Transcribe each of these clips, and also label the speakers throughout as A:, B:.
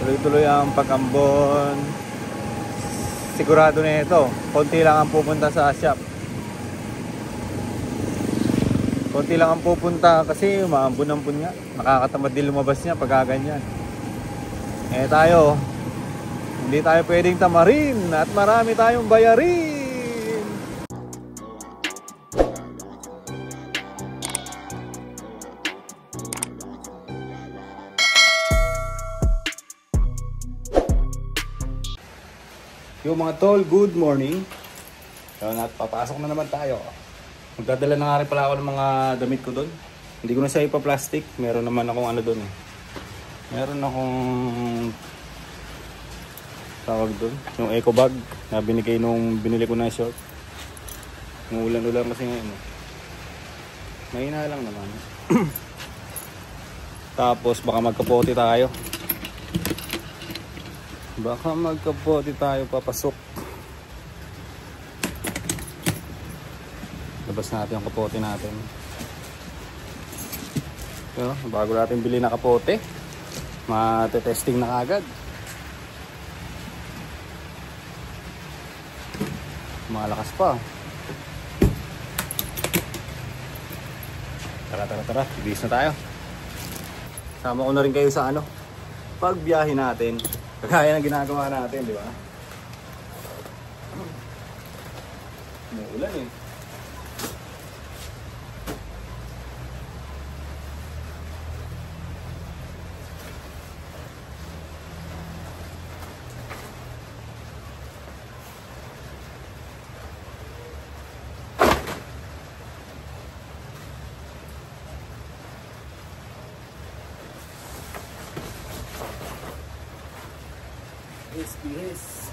A: Tuloy-tuloy ang pag-ambon. Sigurado na ito, konti lang ang pupunta sa shop. Konti lang ang pupunta kasi maambon-ambon nga. Nakakatamad din lumabas niya pag ganyan. Tayo, hindi tayo pwedeng tamarin at marami tayong bayarin. Yung mga tol, good morning. So, papasok na naman tayo. Magdadala na nga rin pala ako ng mga damit ko doon. Hindi ko na siya ipa-plastic. Meron naman akong ano doon. Meron akong tawag doon. Yung eco bag na binigay nung binili ko na short. Yung ulan-ulan kasi ngayon. Mahina lang naman. Tapos baka magkapote tayo. Baka magkapote tayo papasok. Labas natin yung kapote natin. So, bago natin bili na kapote, mate-testing na kagad. Malakas pa. Tara. Bilis na tayo. Sama ko na rin kayo sa pagbiyahe natin. Kagaya ng ginagawa natin, di ba? May ulan eh. Yes.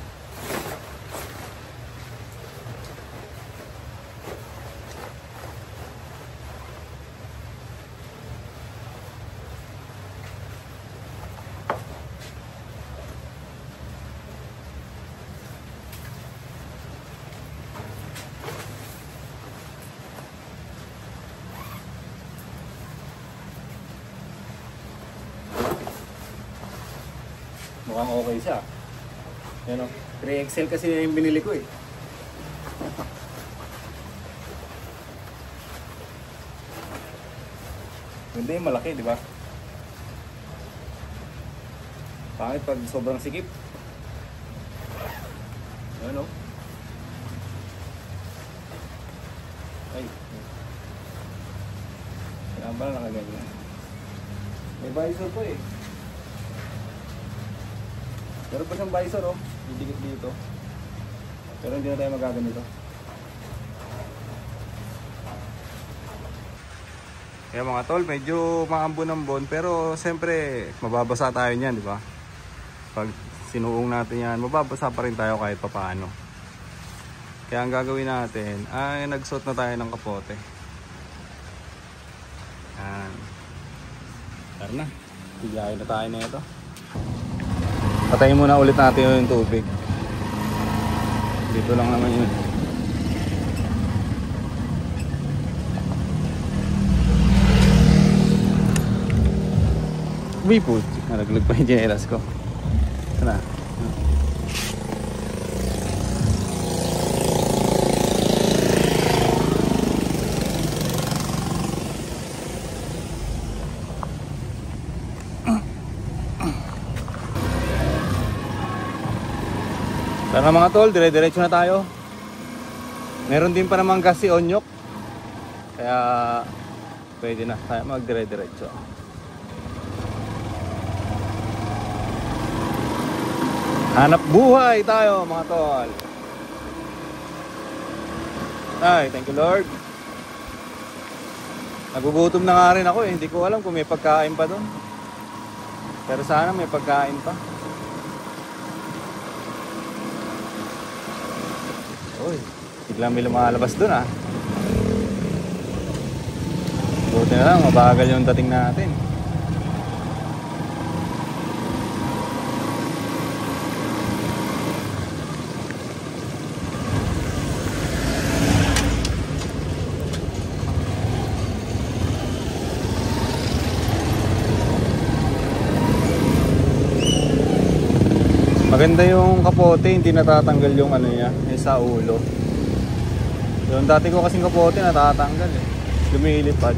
A: Mukhang okay siya. Yan o, 3XL kasi yung binili ko eh. Ganda yung malaki, di ba? Pangit pag sobrang sikip. Yan o. Ay. Kailangan ba na nakaganyan? May visor po eh. Meron pa siyang visor oh, didikit dito. Pero hindi na tayo magagamito. Kaya mga tol, medyo maambon-ambon pero siyempre mababasa tayo niyan, di ba? Pag sinuong natin yan, mababasa pa rin tayo kahit papaano. Kaya ang gagawin natin ay nagsuot na tayo ng kapote. Yan. Tara na, biyahe na tayo na ito. Patayin muna ulit natin yung tubig. Dito lang naman yun. Uy po, nalaglag pa yung ginelas ko. Sana. Tara mga tol, dire-diretso na tayo. Meron din pa namang gas si Onyok. Kaya pwede na tayo mag-dire-diretso. Hanap buhay tayo mga tol. Ay, thank you Lord. Nagugutom na nga rin ako eh. Hindi ko alam kung may pagkain pa doon. Pero sana may pagkain pa. Uy, biglang may lumalabas dun ah. Buti na lang, mabagal yung dating natin. Maganda yung kapote, hindi natatanggal yung ano niya, yung sa ulo. Yung dati ko kasing kapote natatanggal eh. Lumilipad.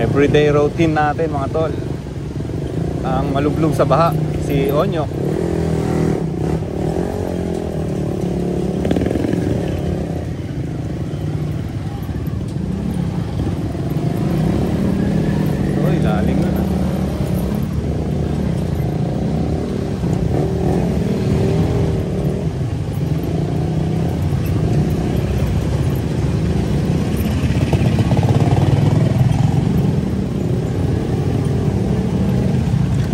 A: Everyday routine natin mga tol. Ang malublog sa baha, si Onyo. Uy, lalim na na.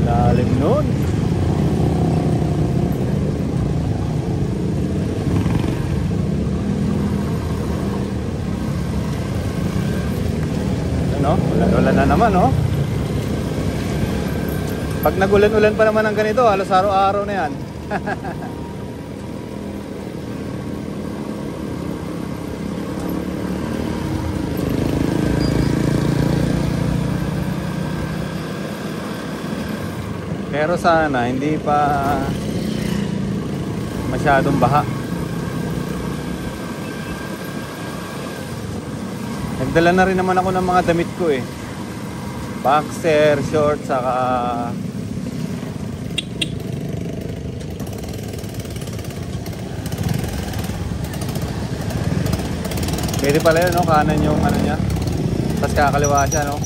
A: Lalim nun. Ano? Ulan-ulan na naman, no? Pag nagulan-ulan pa naman ng ganito, halos araw-araw na yan. Pero sana hindi pa masyadong baha. Nagdala na rin naman ako ng mga damit ko eh. Boxer, short, saka pwede pala yun, no? Kanan yung ano niya. Tapos kakaliwa siya, no?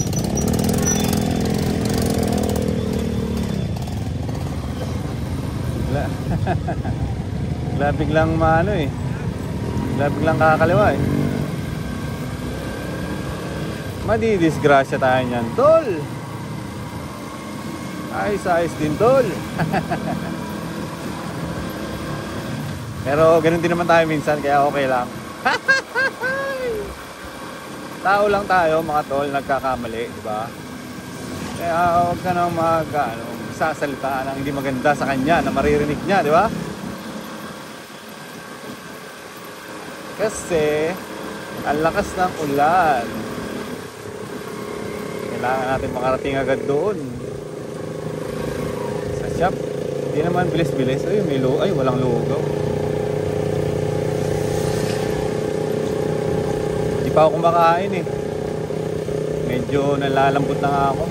A: Biglang maano eh. Biglang kakaliwa eh. Madidisgrasya tayo niyan, tol. Ayos din, tol. Pero ganun din naman tayo minsan, kaya okay lang. Tao lang tayo mga tol, nagkakamali, di ba? Kaya huwag ka nang sasalita ng hindi maganda sa kanya na maririnig niya, di ba? Kasi ang lakas ng ulan. Kailangan natin makarating agad doon sa shop. Hindi naman bilis-bilis. Ay, walang lugaw. Hindi pa ako kumakain eh. Medyo nalalambot na nga ako.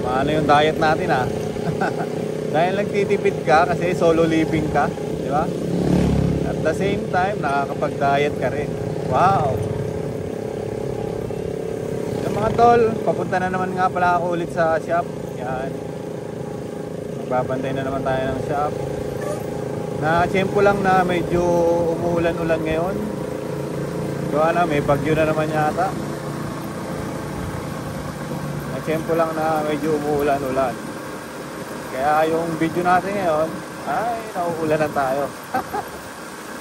A: Paano yung diet natin ah? Dahil nagtitipid ka kasi solo living ka, di ba? At the same time, nakakapag-diet ka rin. Wow! Yung mga tol, papunta na naman nga pala ako ulit sa shop. Yan. Magbabantay na naman tayo ng shop. Na-tsempo lang na medyo umuulan-ulan ngayon. Gawa na, may bagyo na naman yata. Na-tsempo lang na medyo umuulan-ulan. Kaya yung video natin ngayon, ay, nauulanan tayo.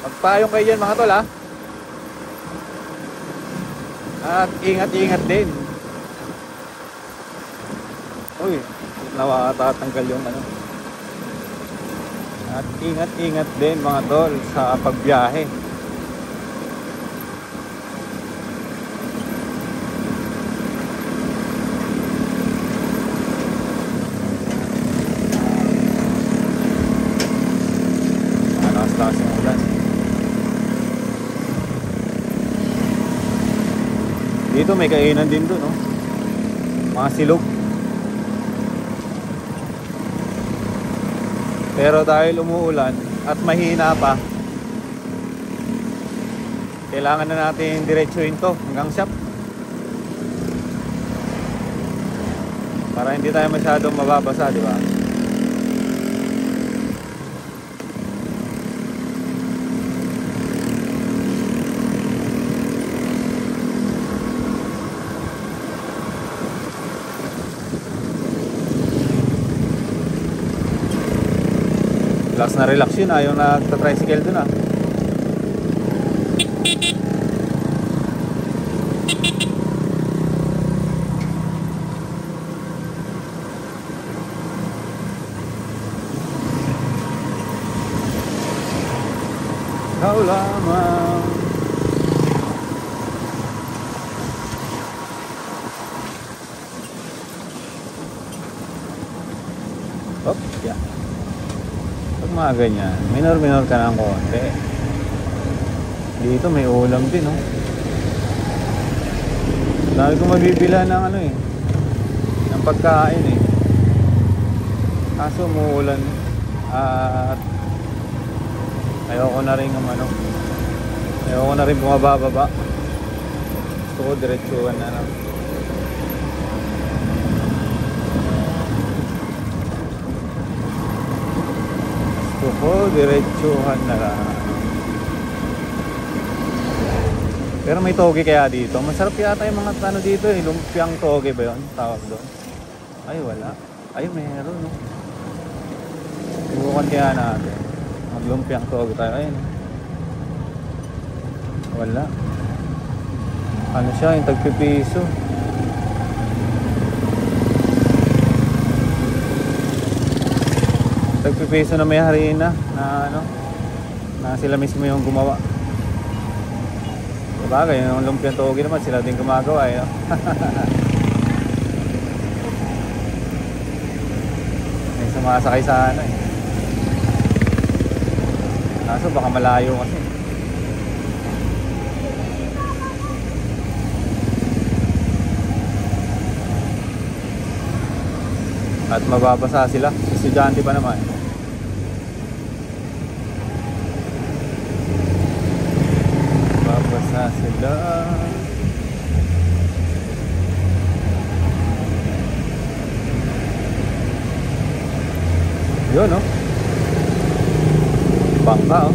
A: Magpayong kayo dyan mga tol ha. At ingat-ingat din. Uy, nawatatanggal yung ano. At ingat-ingat din mga tol sa pagbiyahe. Dito may kainan din doon, no? Mga silog. Pero dahil umuulan at mahina pa, kailangan na natin diretsuhin to hanggang shop para hindi tayo masyadong mababasa, di ba? Relax na relax yun yung nagta-tricycle dun Ikaw lamang. Mga ganyan. Minor ka ng konti. Dito may ulam din, oh. Dahil ko mabibila ng ano eh, ng pagkain eh. Kaso umuulan at ayoko na rin ayoko na rin bumababa. Gusto ko diretsuhan na lang. Gusto ko diretsuhan na lang. Pero may toge kaya dito. Masarap yata yung mga ano dito eh. Lumpiang toge ba yun? Tawag doon. Ay wala. Ay meron, no. Subukan kaya natin. Maglumpiang toge tayo. Ayun. Wala. Ano siya? Yung tagpipiso. Tagpipiso na may harina. Na ano. Na sila mismo yung gumawa. Bagay, yung lumpiang toge naman sila din gumagawa eh, no? May sumasakay sa ano eh. Kaso baka malayo kasi. At mababasa sila. Estudyante pa naman. Mababasa sila. Yun, no? Bangka, oh.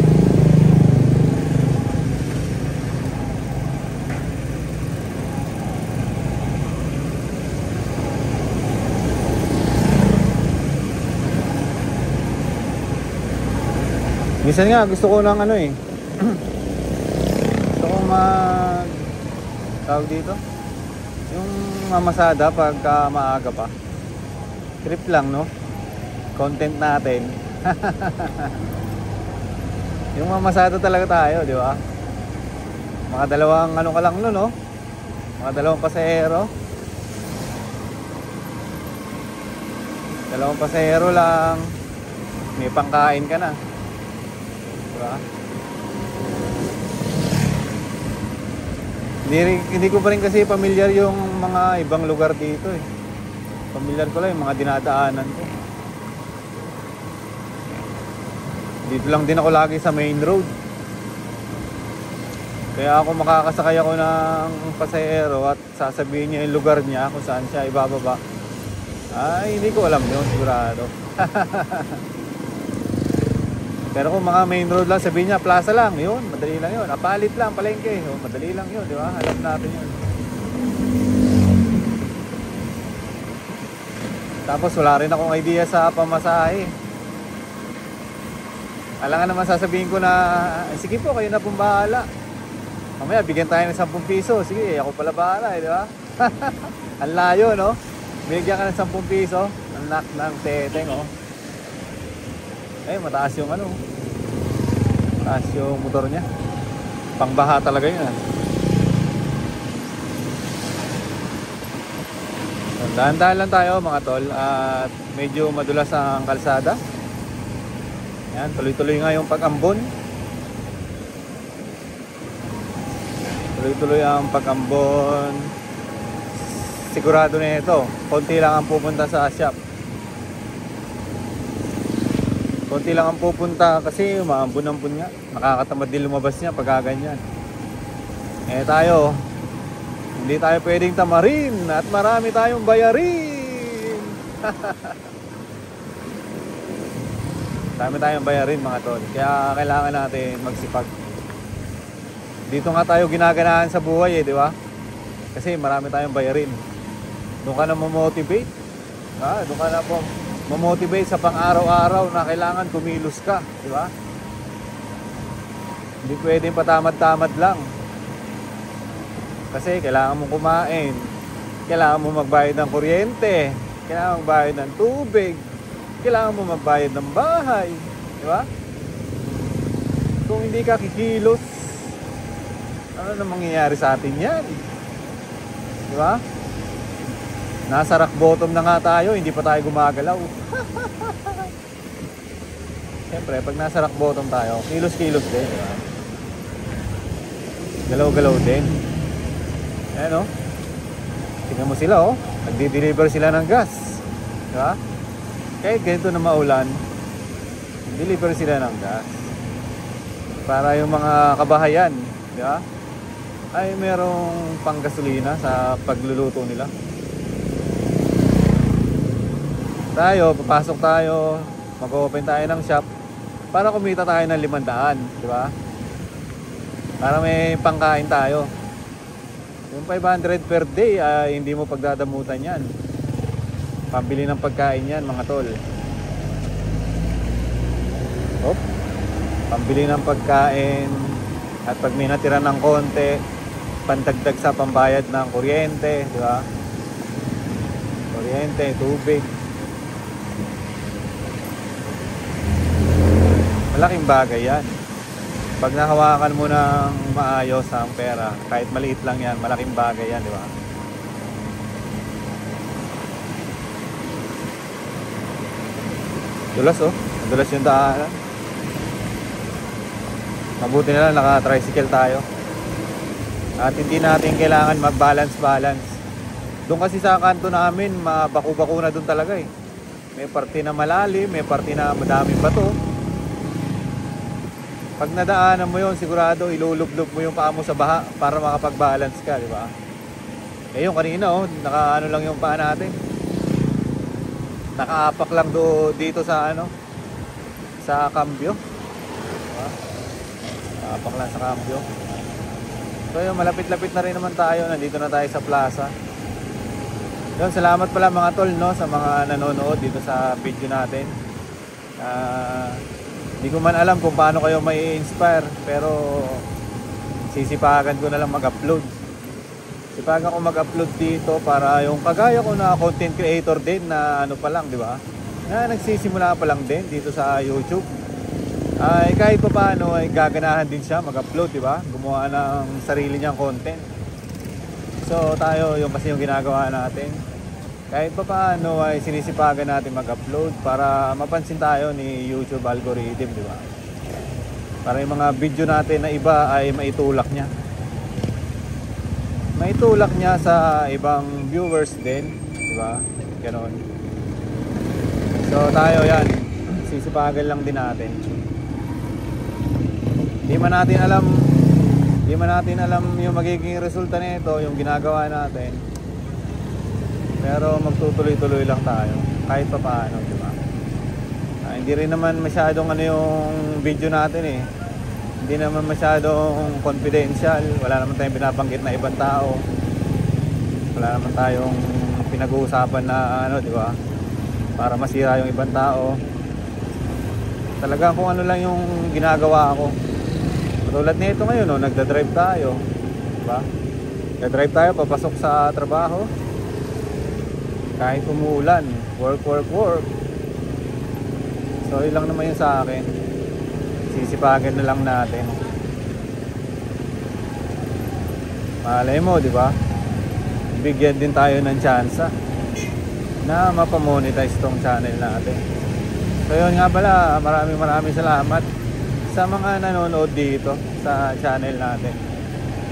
A: Minsan nga gusto ko ng ano eh. Gusto ko tawag dito yung mamasada pagka maaga pa. Trip lang, no? Content natin. Yung mamasada talaga tayo, di ba? Mga dalawang ano ka lang no, no? Mga dalawang pasahero. Dalawang pasahero lang. May pangkain ka na. Diba? Hindi ko pa rin kasi familiar yung mga ibang lugar dito eh. Familiar ko lang yung mga dinadaanan ko. Dito lang din ako lagi sa main road. Kaya ako makakasakay ako ng pasahero at sasabihin niya yung lugar niya kung saan siya ibababa. Ay, hindi ko alam yun, sigurado. Pero kung mga main road lang, sabihin niya, plaza lang, yun, madali lang yun. Apalit lang, palengke, yun, madali lang yun, di ba? Alam natin yun. Tapos wala rin akong idea sa pamasahe. Alangan naman sasabihin ko na, sige po, kayo na pong bahala. Mamaya, bigyan tayo ng 10 piso. Sige, ako pala bahala, di ba? Ang layo, no? Bigyan ka ng 10 piso. Ang knock ng teteng, oh. Eh, mataas yung ano. Mataas yung motor niya. Pangbaha talaga yun, ah. Dahan-dahan lang tayo, mga tol. At medyo madulas ang kalsada. Yan, tuloy-tuloy nga yung pag-ambon. Tuloy-tuloy ang pag-ambon. Sigurado na ito. Konti lang ang pupunta sa shop. Konti lang ang pupunta kasi umaambon-ambon nga. Nakakatamad din lumabas niya pag ganyan. Eh tayo, hindi tayo pwedeng tamarin at marami tayong bayarin. Dami tayong bayarin, mga tol. Kaya kailangan natin magsipag. Dito nga tayo ginaganahan sa buhay eh, di ba? Kasi marami tayong bayarin. Doon ka na mamotivate. Doon ka na po mamotivate sa pang-araw-araw na kailangan kumilos ka, di ba? Hindi pwedeng patamad-tamad lang. Kasi kailangan mong kumain. Kailangan mo magbayad ng kuryente. Kailangan mong magbayad ng tubig. Kailangan mo magbayad ng bahay, di ba? Kung hindi ka kikilos, ano na mangyayari sa atin yan? Di ba? Nasa rock bottom na nga tayo, hindi pa tayo gumagalaw. Siyempre, pag nasa rock bottom tayo, kilos-kilos din, di ba? Galaw-galaw din. Ayan, oh. Tingnan mo sila, oh. Nagdi-deliver sila ng gas. Di ba? Kahit ganito na maulan, deliver sila ng gas. Para yung mga kabahayan, di ba? Ay merong panggasolina sa pagluluto nila. Tayo, papasok tayo, mag-open tayo ng shop para kumita tayo ng 500, di ba? Para may pangkain tayo. Yung 500 per day ay hindi mo pagdadamutan yan. Pambili ng pagkain yan, mga tol. Hop. Pambili ng pagkain. At pag may natira ng konti, pandagdag sa pambayad ng kuryente, di ba? Kuryente, tubig. Malaking bagay yan. Pag nahawakan mo ng maayos ang pera, kahit maliit lang yan, malaking bagay yan, di ba? Dulas, oh. Dulas yung daanan. Mabuti na lang naka-tricycle tayo. At hindi natin kailangan mag-balance-balance. Doon kasi sa kanto namin, mabaku-baku na doon talaga eh. May parte na malalim, may parte na madaming bato. Pag nadaanan mo yon, sigurado ilulublob mo yung paa mo sa baha para makapag-balance ka, di ba? Eh yung kanina, oh, naka-ano lang yung paa natin. Nakaapak lang dito sa ano, sa cambio. Diba? Nakaapak lang sa cambio. So yung malapit-lapit na rin naman tayo. Nandito na tayo sa plaza. Yun, salamat pala mga tol, no, sa mga nanonood dito sa video natin. Hindi ko man alam kung paano kayo may inspire, pero sisipagan ko na lang mag-upload. Sipagan ko mag-upload dito para yung kagaya ko na content creator din na ano pa lang, di ba? Na nagsisimula pa lang din dito sa YouTube. Ay kahit pa paano ay gaganahan din siya mag-upload, di ba? Gumawa ng sarili niyang content. So tayo yung kasi yung ginagawa natin. Kahit pa paano ay sinisipagan natin mag-upload para mapansin tayo ni YouTube algorithm, di ba? Para yung mga video natin na iba ay maitulak niya. Maitulak niya sa ibang viewers din, di ba? Ganon. So tayo yan, sisipagan lang din natin. Di man natin alam yung magiging resulta nito, yung ginagawa natin. Pero magtutuloy-tuloy lang tayo kahit pa paano, di ba? Hindi rin naman masyadong ano yung video natin eh. Hindi naman masyadong confidential. Wala naman tayong binabanggit na ibang tao. Wala naman tayong pinag-uusapan na ano, di ba? Para masira yung ibang tao. Talagang kung ano lang yung ginagawa ko. Tulad nito ngayon, no, nagda-drive tayo, di ba? Nagda-drive tayo papasok sa trabaho. Kahit umuulan, work. So yun lang naman yun sa akin. Sisipagan na lang natin. Malay mo, di ba? Bigyan din tayo ng tsansa na mapamonetize tong channel natin. So yun nga pala, maraming salamat sa mga nanonood dito sa channel natin.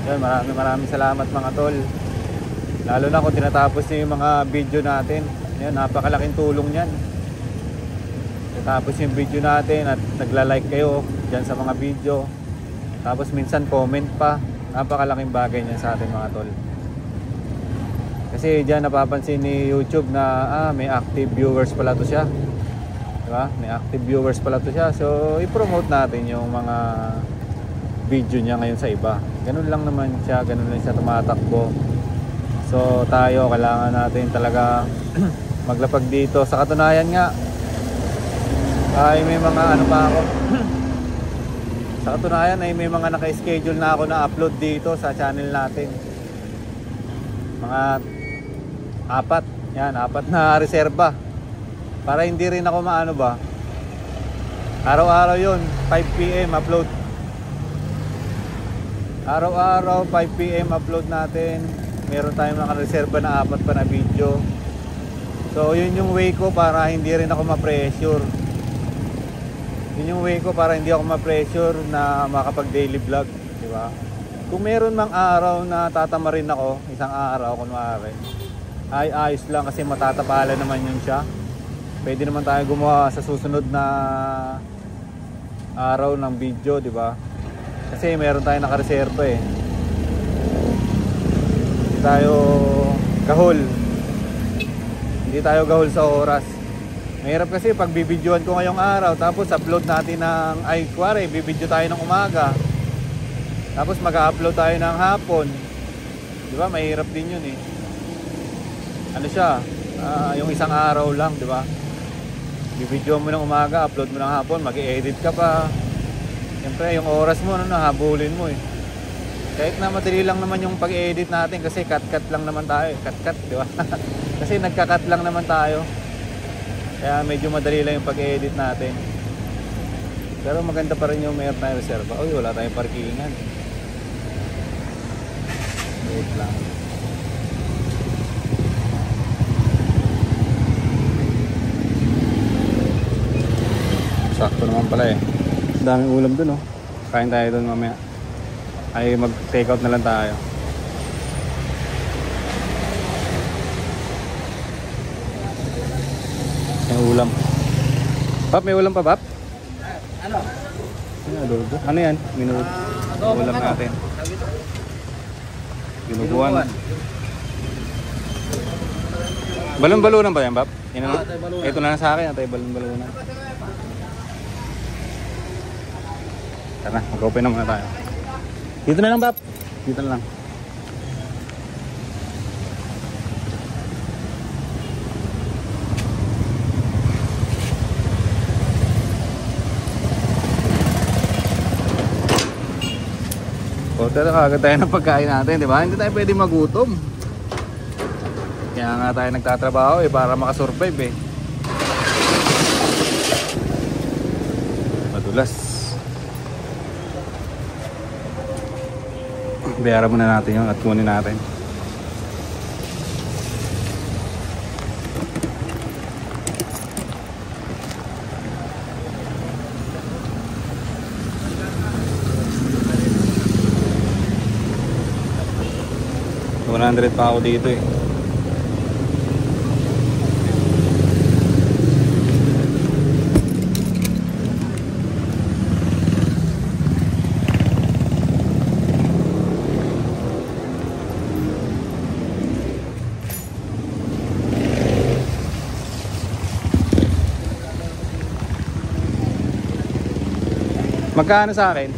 A: Yun, maraming salamat mga tol. Lalo na kung tinatapos niyo yung mga video natin. Yan, napakalaking tulong yan. Tinatapos yung video natin at nagla-like kayo dyan sa mga video. Tapos minsan comment pa. Napakalaking bagay niyan sa atin mga tol. Kasi dyan napapansin ni YouTube na may active viewers pala to siya. Diba? May active viewers pala to siya. So i-promote natin yung mga video niya ngayon sa iba. Ganun lang naman siya. Ganun lang siya tumatakbo. So tayo kailangan natin talaga maglapag dito. Sa katunayan nga ay may mga ano pa ako. Sa katunayan ay may mga naka-schedule na ako na upload dito sa channel natin. Mga apat. Yan, 4 na reserba. Para hindi rin ako maano ba. Araw-araw yun, 5 PM upload. Araw-araw 5 PM upload natin. Meron tayong naka-reserva na 4 pa na video. So yun yung way ko para hindi rin ako ma-pressure. Yun yung way ko para hindi ako ma-pressure na makapag daily vlog, di ba? Kung meron mang araw na tatamarin ako, isang araw kunwari, ay ayos lang kasi matatapalan naman yun siya. Pwede naman tayo gumawa sa susunod na araw ng video, di ba? Kasi meron tayong nakareserva eh. Hindi tayo gahol. Hindi tayo gahol sa oras. Mahirap kasi pag bibidyoan ko ngayong araw tapos upload natin ng kuwari, bibidyo tayo ng umaga. Tapos mag-upload tayo ng hapon. Di ba? Mahirap din yun eh. Ano siya? Yung isang araw lang, di ba? Bibidyo mo ng umaga, upload mo ng hapon, mag-i-edit ka pa. Siyempre, yung oras mo, habulin mo eh. Kahit na madali lang naman yung pag-edit natin kasi cut-cut lang naman tayo. Cut-cut, di ba? Kasi nagka-cut lang naman tayo. Kaya medyo madali lang yung pag-edit natin. Pero maganda pa rin yung mayroon tayong reserva. Uy, wala tayong parkingan. Wait lang. Sakto naman pala eh. Daming ulam dun oh. Kain tayo dun mamaya. Ay mag take out na lang tayo. May ulam. Pap, may ulam pa, Pap?
B: Ano?
A: Adobo. Ano yan? Ulam natin. Binubuan. Balon-balunan ba yan, Pap? Ito na lang sa akin. Tayo balon-balunan. Tara, mag-open na muna tayo. Dito na lang, Pap. Dito na lang. Pero kagad tayo ng pagkain natin, di ba? Hindi tayo pwede magutom. Kaya nga tayo nagtatrabaho eh, para makasurvive eh. Madulas. Bayaran muna natin yung at kunin natin. $100 pa ako dito eh. Magkano sa akin?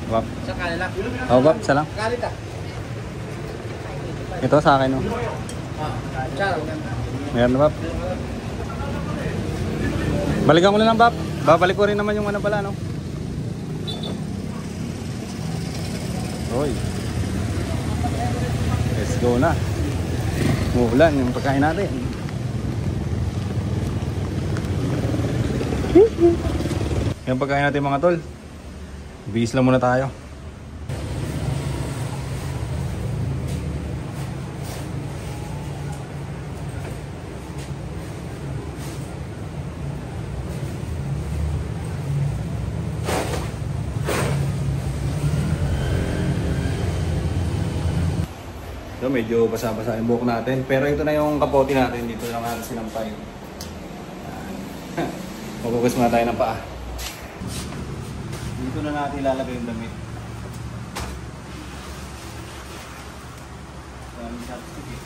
A: Wap.
B: Sa kanila.
A: Oh, Wap, isa lang.
B: Kalita.
A: Ito sa akin, oh.
B: Charo.
A: Meron na, Wap. Balikan ko na lang, Wap. Babalik ko rin naman yung ano pala, no? Hoy. Let's go na. Umuulan yung pagkain natin. Yung pagkain natin mga tol. Bihis lang muna tayo. So, medyo basa-basa yung buhok natin. Pero ito na yung kapote natin. Dito lang natin sinampay. Magugas muna tayo ng paa. Dito na natin ilalagay yung damit. Daming chopstick eh.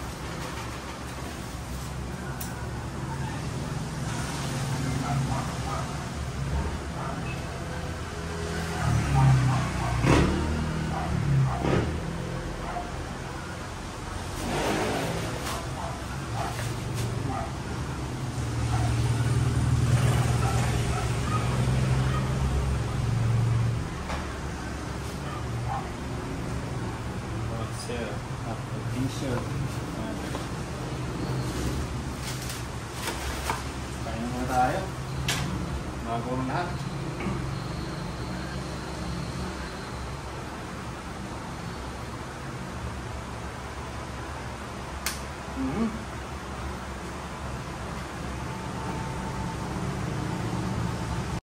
A: T-shirt. Kain na muna tayo. Bago ng lahat. Mm-hmm.